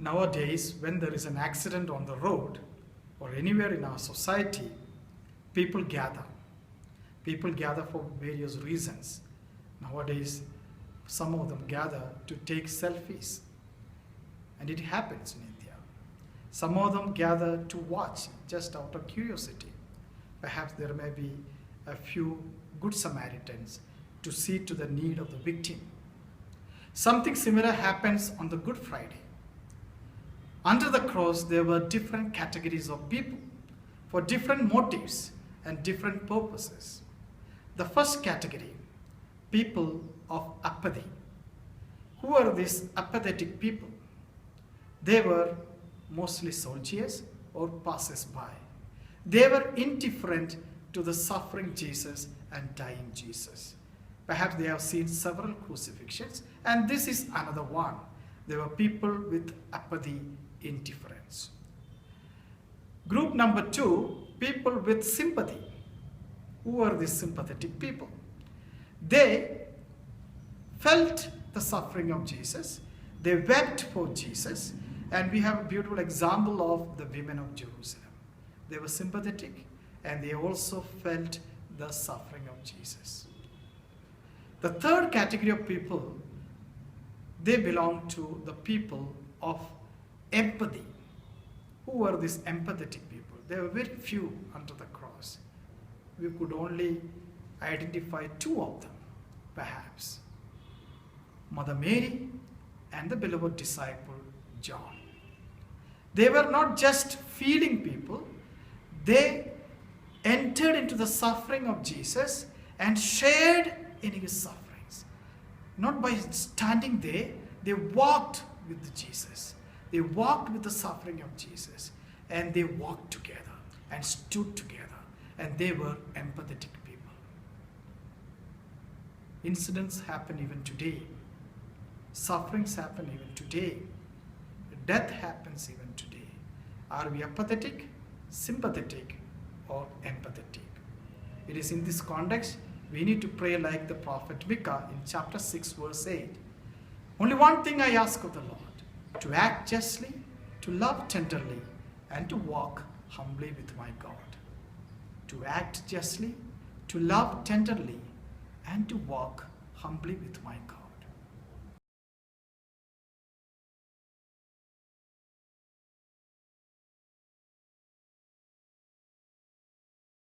Nowadays, when there is an accident on the road or anywhere in our society, people gather. People gather for various reasons. Nowadays, some of them gather to take selfies, and it happens in India. Some of them gather to watch just out of curiosity. Perhaps there may be a few good Samaritans to see to the need of the victim. Something similar happens on the Good Friday. Under the cross, there were different categories of people for different motives and different purposes. The first category, people of apathy. Who are these apathetic people? They were mostly soldiers or passers-by. They were indifferent to the suffering Jesus and dying Jesus. Perhaps they have seen several crucifixions, and this is another one. There were people with apathy, indifference. Group number 2, people with sympathy. Who are these sympathetic people? They felt the suffering of Jesus. They wept for Jesus. And we have a beautiful example of the women of Jerusalem. They were sympathetic, and they also felt the suffering of Jesus. The third category of people, they belong to the people of empathy. Who were these empathetic people? There were very few under the cross. We could only identify 2 of them, perhaps. Mother Mary and the beloved disciple John. They were not just feeling people, they entered into the suffering of Jesus and shared in his sufferings. Not by standing there, they walked with Jesus. They walked with the suffering of Jesus, and they walked together and stood together, and they were empathetic people. Incidents happen even today. Sufferings happen even today. Death happens even today. Are we apathetic, sympathetic, or empathetic? It is in this context we need to pray like the prophet Micah in chapter 6 verse 8. Only one thing I ask of the Lord, to act justly, to love tenderly, and to walk humbly with my God. To act justly, to love tenderly, and to walk humbly with my God.